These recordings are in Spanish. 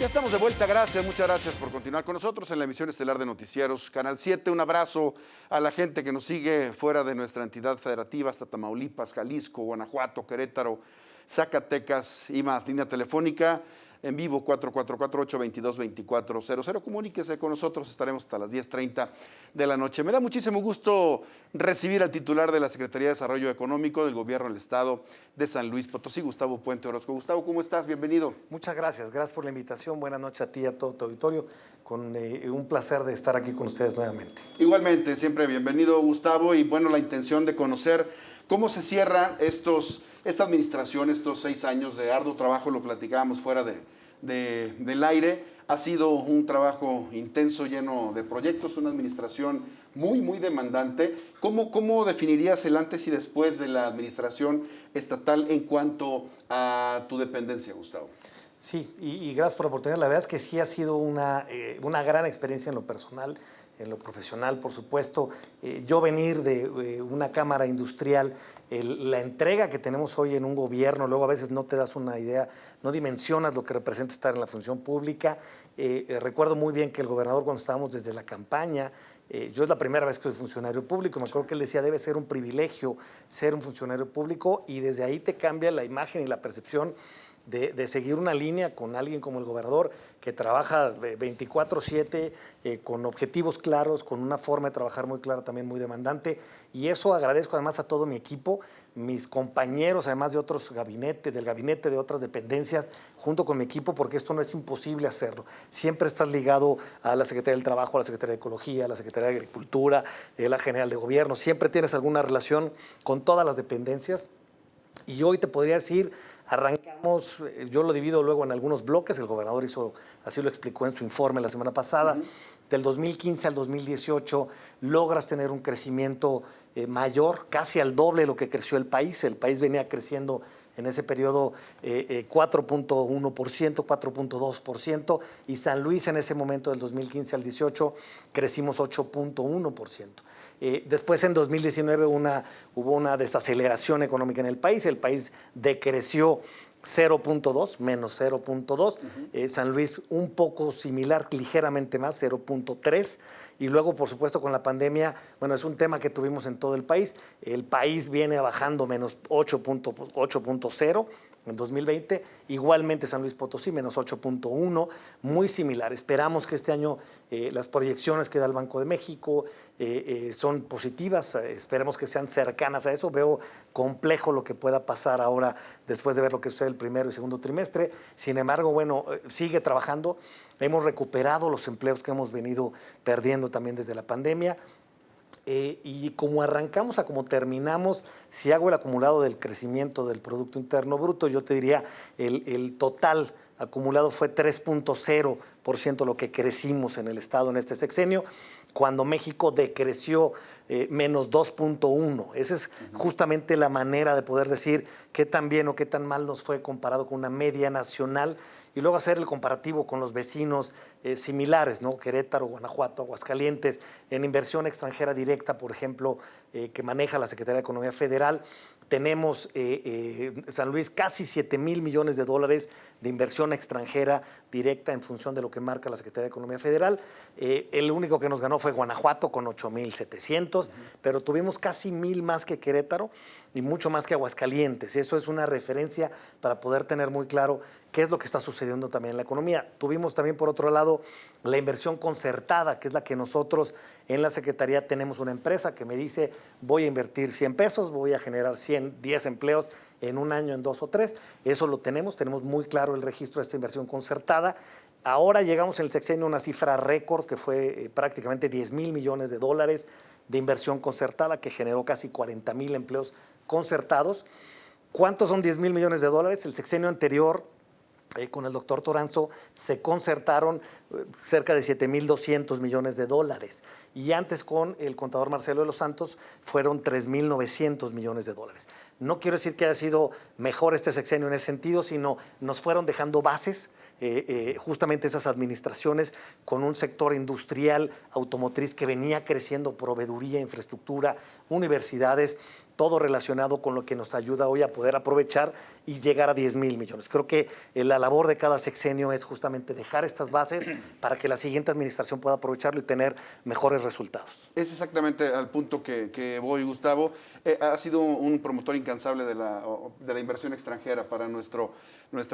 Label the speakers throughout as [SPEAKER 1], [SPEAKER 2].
[SPEAKER 1] Ya estamos de vuelta, gracias, muchas gracias por continuar con nosotros en la emisión estelar de Noticieros Canal 7. Un abrazo a la gente que nos sigue fuera de nuestra entidad federativa, hasta Tamaulipas, Jalisco, Guanajuato, Querétaro, Zacatecas y más. Línea telefónica en vivo 444-822-2400. Comuníquese con nosotros, estaremos hasta las 10:30 de la noche. Me da muchísimo gusto recibir al titular de la Secretaría de Desarrollo Económico del Gobierno del Estado de San Luis Potosí, Gustavo Puente Orozco. Gustavo, ¿cómo estás? Bienvenido.
[SPEAKER 2] Muchas gracias por la invitación. Buenas noches a ti y a todo tu auditorio. Con un placer de estar aquí con ustedes nuevamente.
[SPEAKER 1] Igualmente, siempre bienvenido, Gustavo. Y bueno, la intención de conocer cómo se cierran esta administración, estos 6 años de arduo trabajo, lo platicábamos fuera del aire. Ha sido un trabajo intenso, lleno de proyectos, una administración muy, muy demandante. ¿Cómo definirías el antes y después de la administración estatal en cuanto a tu dependencia, Gustavo?
[SPEAKER 2] Sí, y gracias por la oportunidad. La verdad es que sí ha sido una gran experiencia en lo personal, en lo profesional, por supuesto. Yo venir de una cámara industrial, la entrega que tenemos hoy en un gobierno, luego a veces no te das una idea, no dimensionas lo que representa estar en la función pública. Recuerdo muy bien que el gobernador, cuando estábamos desde la campaña, yo es la primera vez que soy funcionario público, me acuerdo que él decía, debe ser un privilegio ser un funcionario público, y desde ahí te cambia la imagen y la percepción de seguir una línea con alguien como el gobernador, que trabaja 24/7, con objetivos claros, con una forma de trabajar muy clara, también muy demandante. Y eso agradezco además a todo mi equipo, mis compañeros, además de otros gabinetes, del gabinete de otras dependencias, junto con mi equipo, porque esto no es imposible hacerlo. Siempre estás ligado a la Secretaría del Trabajo, a la Secretaría de Ecología, a la Secretaría de Agricultura, la General de Gobierno. Siempre tienes alguna relación con todas las dependencias. Y hoy te podría decir, arrancamos, yo lo divido luego en algunos bloques, el gobernador así lo explicó en su informe la semana pasada. Del 2015 al 2018 logras tener un crecimiento mayor, casi al doble de lo que creció el país. El país venía creciendo en ese periodo 4.1%, 4.2%, y San Luis en ese momento del 2015 al 18 crecimos 8.1%. Después en 2019 hubo una desaceleración económica en el país decreció 0.2, menos 0.2, San Luis un poco similar, ligeramente más, 0.3, y luego por supuesto con la pandemia, bueno, es un tema que tuvimos en todo el país viene bajando menos 8.0 en 2020, igualmente San Luis Potosí, menos 8.1, muy similar. Esperamos que este año las proyecciones que da el Banco de México son positivas, esperemos que sean cercanas a eso. Veo complejo lo que pueda pasar ahora después de ver lo que sucede el primero y segundo trimestre. Sin embargo, bueno, sigue trabajando. Hemos recuperado los empleos que hemos venido perdiendo también desde la pandemia. Y como arrancamos a como terminamos, si hago el acumulado del crecimiento del Producto Interno Bruto, yo te diría el total acumulado fue 3.0% lo que crecimos en el Estado en este sexenio, cuando México decreció menos 2.1. Esa es justamente la manera de poder decir qué tan bien o qué tan mal nos fue comparado con una media nacional, y luego hacer el comparativo con los vecinos similares, ¿no? Querétaro, Guanajuato, Aguascalientes, en inversión extranjera directa, por ejemplo, que maneja la Secretaría de Economía Federal. Tenemos San Luis casi 7,000 millones de dólares de inversión extranjera directa en función de lo que marca la Secretaría de Economía Federal. El único que nos ganó fue Guanajuato con 8,700, pero tuvimos casi 1,000 más que Querétaro y mucho más que Aguascalientes. Eso es una referencia para poder tener muy claro qué es lo que está sucediendo también en la economía. Tuvimos también, por otro lado, la inversión concertada, que es la que nosotros en la Secretaría tenemos una empresa que me dice, voy a invertir 100 pesos, voy a generar 10 empleos en un año, en 2 o 3. Eso lo tenemos muy claro el registro de esta inversión concertada. Ahora llegamos en el sexenio a una cifra récord que fue prácticamente 10,000 millones de dólares de inversión concertada, que generó casi 40,000 empleos concertados. ¿Cuántos son 10,000 millones de dólares? El sexenio anterior, con el doctor Toranzo, se concertaron cerca de 7,200 millones de dólares. Y antes, con el contador Marcelo de los Santos, fueron 3,900 millones de dólares. No quiero decir que haya sido mejor este sexenio en ese sentido, sino nos fueron dejando bases, justamente esas administraciones, con un sector industrial automotriz que venía creciendo, proveeduría, infraestructura, universidades, todo relacionado con lo que nos ayuda hoy a poder aprovechar y llegar a 10,000 millones. Creo que la labor de cada sexenio es justamente dejar estas bases para que la siguiente administración pueda aprovecharlo y tener mejores resultados.
[SPEAKER 1] Es exactamente al punto que voy, Gustavo. Ha sido un promotor incansable de la inversión extranjera para nuestra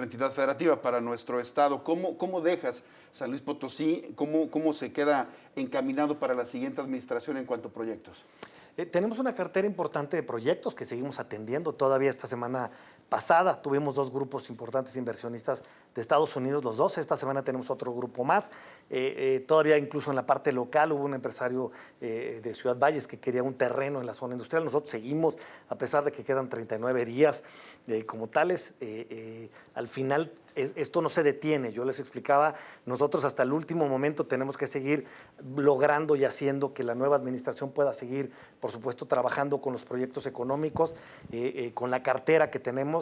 [SPEAKER 1] entidad federativa, para nuestro estado. ¿Cómo dejas San Luis Potosí? ¿Cómo se queda encaminado para la siguiente administración en cuanto a proyectos?
[SPEAKER 2] Tenemos una cartera importante de proyectos que seguimos atendiendo. Todavía esta semana pasada tuvimos 2 grupos importantes inversionistas de Estados Unidos, los 2. Esta semana tenemos otro grupo más. Todavía incluso en la parte local hubo un empresario de Ciudad Valles que quería un terreno en la zona industrial. Nosotros seguimos, a pesar de que quedan 39 días como tales, al final esto no se detiene. Yo les explicaba, nosotros hasta el último momento tenemos que seguir logrando y haciendo que la nueva administración pueda seguir, por supuesto, trabajando con los proyectos económicos, con la cartera que tenemos.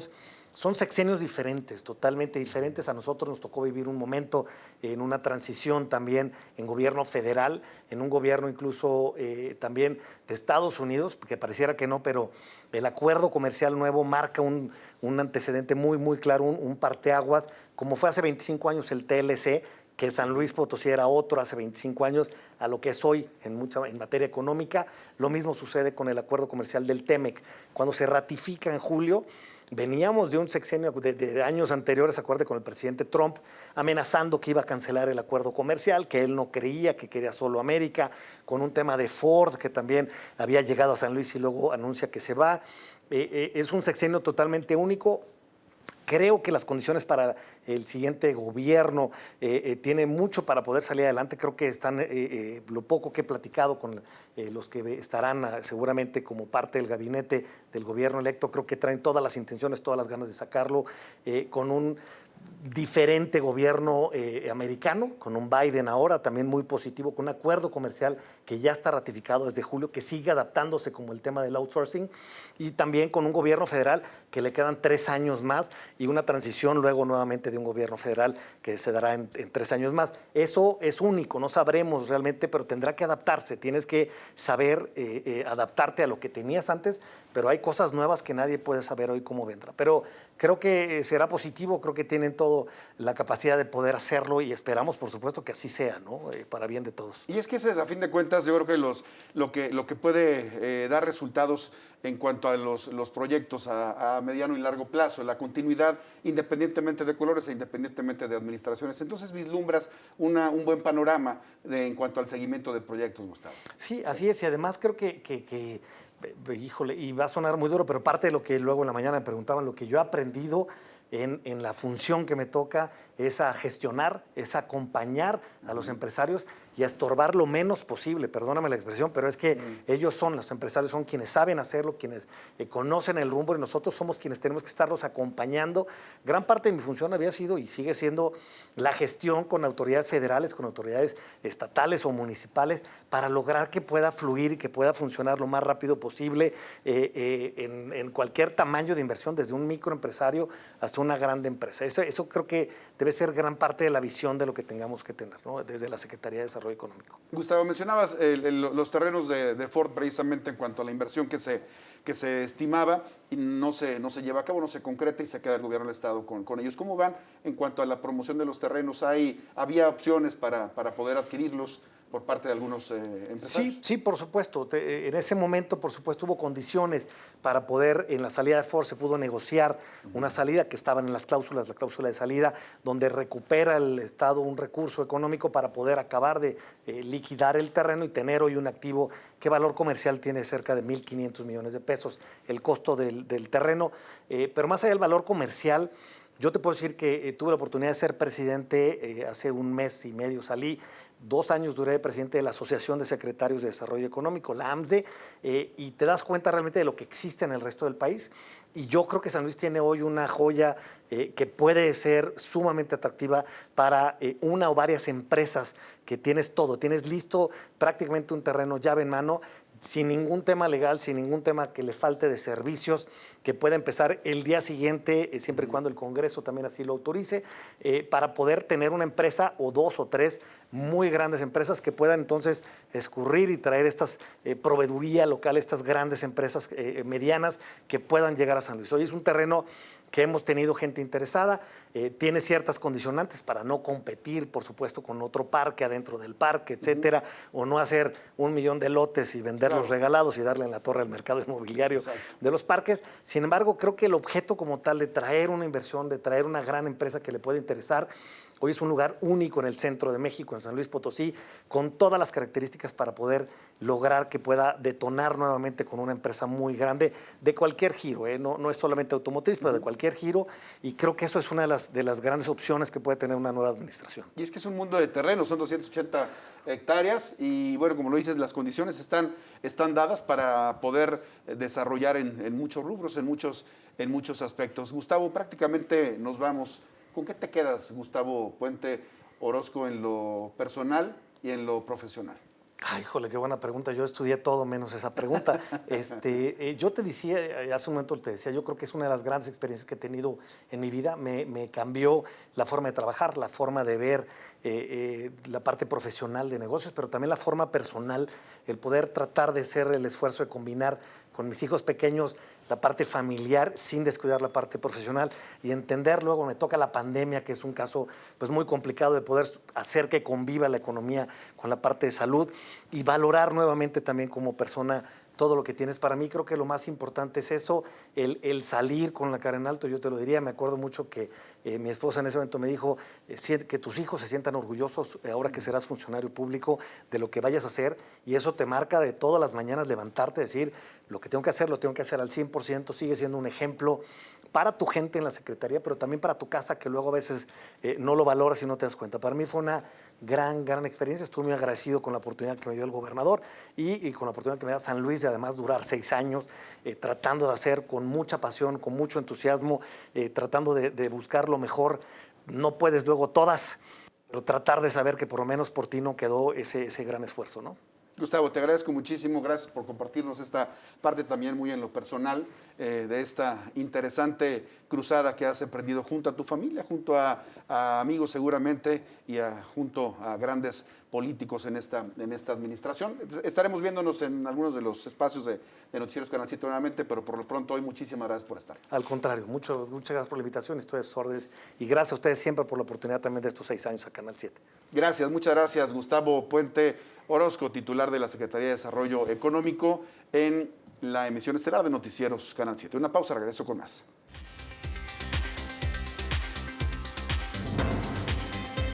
[SPEAKER 2] Son sexenios diferentes, totalmente diferentes. A nosotros nos tocó vivir un momento en una transición también en gobierno federal, en un gobierno incluso también de Estados Unidos, que pareciera que no, pero el acuerdo comercial nuevo marca un antecedente muy, muy claro, un parteaguas, como fue hace 25 años el TLC, que San Luis Potosí era otro hace 25 años a lo que es hoy en materia económica. Lo mismo sucede con el acuerdo comercial del TEMEC. Cuando se ratifica en julio, veníamos de un sexenio de años anteriores, acuerde, con el presidente Trump, amenazando que iba a cancelar el acuerdo comercial, que él no creía, que quería solo América, con un tema de Ford, que también había llegado a San Luis y luego anuncia que se va. Es un sexenio totalmente único. Creo que las condiciones para el siguiente gobierno tiene mucho para poder salir adelante. Creo que están, lo poco que he platicado con los que estarán seguramente como parte del gabinete del gobierno electo, creo que traen todas las intenciones, todas las ganas de sacarlo con un diferente gobierno americano, con un Biden ahora también muy positivo, con un acuerdo comercial que ya está ratificado desde julio, que sigue adaptándose como el tema del outsourcing, y también con un gobierno federal que le quedan 3 años más y una transición luego nuevamente de un gobierno federal que se dará en 3 años más. Eso es único, no sabremos realmente, pero tendrá que adaptarse. Tienes que saber adaptarte a lo que tenías antes, pero hay cosas nuevas que nadie puede saber hoy cómo vendrá. Pero creo que será positivo, creo que tienen toda la capacidad de poder hacerlo y esperamos, por supuesto, que así sea, ¿no? Para bien de todos.
[SPEAKER 1] Y es que ese es, a fin de cuentas, yo creo que lo que puede dar resultados en cuanto a los proyectos a mediano y largo plazo, la continuidad, independientemente de colores e independientemente de administraciones. Entonces vislumbras un buen panorama en cuanto al seguimiento de proyectos, Gustavo.
[SPEAKER 2] Sí, así es, y además creo que híjole, y va a sonar muy duro, pero parte de lo que luego en la mañana me preguntaban, lo que yo he aprendido en la función que me toca es a gestionar, es a acompañar a los empresarios y a estorbar lo menos posible, perdóname la expresión, pero es que los empresarios son quienes saben hacerlo, quienes conocen el rumbo, y nosotros somos quienes tenemos que estarlos acompañando. Gran parte de mi función había sido y sigue siendo la gestión con autoridades federales, con autoridades estatales o municipales, para lograr que pueda fluir y que pueda funcionar lo más rápido posible en cualquier tamaño de inversión, desde un microempresario hasta una grande empresa. Eso creo que debe ser gran parte de la visión de lo que tengamos que tener, ¿no? Desde la Secretaría de Desarrollo Económico.
[SPEAKER 1] Gustavo, mencionabas los terrenos de Ford precisamente en cuanto a la inversión que se estimaba y no se lleva a cabo, no se concreta y se queda el gobierno del Estado con ellos. ¿Cómo van en cuanto a la promoción de los terrenos? ¿Había opciones para poder adquirirlos por parte de algunos empresarios?
[SPEAKER 2] Sí, por supuesto. En ese momento, por supuesto, hubo condiciones para poder, en la salida de Ford se pudo negociar una salida que estaban en las cláusulas, la cláusula de salida, donde recupera el Estado un recurso económico para poder acabar de liquidar el terreno y tener hoy un activo que valor comercial tiene cerca de 1,500 millones de pesos, el costo del terreno. Pero más allá del valor comercial, yo te puedo decir que tuve la oportunidad de ser presidente, hace 1 mes y medio salí. 2 años duré de presidente de la Asociación de Secretarios de Desarrollo Económico, la AMSDE, y te das cuenta realmente de lo que existe en el resto del país. Y yo creo que San Luis tiene hoy una joya que puede ser sumamente atractiva para una o varias empresas, que tienes todo, tienes listo prácticamente un terreno llave en mano. sin ningún tema legal, sin ningún tema que le falte de servicios, que pueda empezar el día siguiente, siempre y cuando el Congreso también así lo autorice, para poder tener una empresa o dos o tres muy grandes empresas que puedan entonces escurrir y traer estas proveeduría local, estas grandes empresas medianas que puedan llegar a San Luis. Hoy es un terreno que hemos tenido gente interesada, tiene ciertas condicionantes para no competir, por supuesto, con otro parque adentro del parque, etcétera, o no hacer 1 millón de lotes y venderlos regalados y darle en la torre al mercado inmobiliario de los parques. Sin embargo, creo que el objeto como tal de traer una inversión, de traer una gran empresa que le pueda interesar, hoy es un lugar único en el centro de México, en San Luis Potosí, con todas las características para poder lograr que pueda detonar nuevamente con una empresa muy grande de cualquier giro, no es solamente automotriz, pero de cualquier giro, y creo que eso es una de las grandes opciones que puede tener una nueva administración.
[SPEAKER 1] Y es que es un mundo de terreno, son 280 hectáreas y bueno, como lo dices, las condiciones están dadas para poder desarrollar en muchos rubros, en muchos aspectos. Gustavo, prácticamente nos vamos. ¿Con qué te quedas, Gustavo Puente Orozco, en lo personal y en lo profesional?
[SPEAKER 2] Ay, híjole, qué buena pregunta. Yo estudié todo menos esa pregunta. Yo te decía, hace un momento te decía, yo creo que es una de las grandes experiencias que he tenido en mi vida. Me cambió la forma de trabajar, la forma de ver la parte profesional de negocios, pero también la forma personal, el poder tratar de hacer el esfuerzo de combinar con mis hijos pequeños la parte familiar sin descuidar la parte profesional y entender. Luego me toca la pandemia, que es un caso pues muy complicado de poder hacer que conviva la economía con la parte de salud y valorar nuevamente también como persona todo lo que tienes. Para mí creo que lo más importante es eso, el salir con la cara en alto. Yo te lo diría, me acuerdo mucho que mi esposa en ese momento me dijo que tus hijos se sientan orgullosos ahora que serás funcionario público de lo que vayas a hacer, y eso te marca de todas las mañanas levantarte, decir, lo que tengo que hacer, lo tengo que hacer al 100%, sigue siendo un ejemplo para tu gente en la Secretaría, pero también para tu casa, que luego a veces no lo valoras y no te das cuenta. Para mí fue una gran experiencia. Estuve muy agradecido con la oportunidad que me dio el gobernador y con la oportunidad que me da San Luis de además durar 6 años, tratando de hacer con mucha pasión, con mucho entusiasmo, tratando de buscar lo mejor. No puedes luego todas, pero tratar de saber que por lo menos por ti no quedó ese gran esfuerzo, ¿no?
[SPEAKER 1] Gustavo, te agradezco muchísimo, gracias por compartirnos esta parte también muy en lo personal de esta interesante cruzada que has emprendido junto a tu familia, junto a amigos seguramente y junto a grandes políticos en esta administración. Estaremos viéndonos en algunos de los espacios de Noticieros Canal 7 nuevamente, pero por lo pronto hoy muchísimas gracias por estar.
[SPEAKER 2] Al contrario, muchas gracias por la invitación, estoy a sus órdenes y gracias a ustedes siempre por la oportunidad también de estos 6 años a Canal 7.
[SPEAKER 1] Gracias, muchas gracias, Gustavo Puente Orozco, titular de la Secretaría de Desarrollo Económico, en la emisión estelar de Noticieros Canal 7. Una pausa, regreso con más.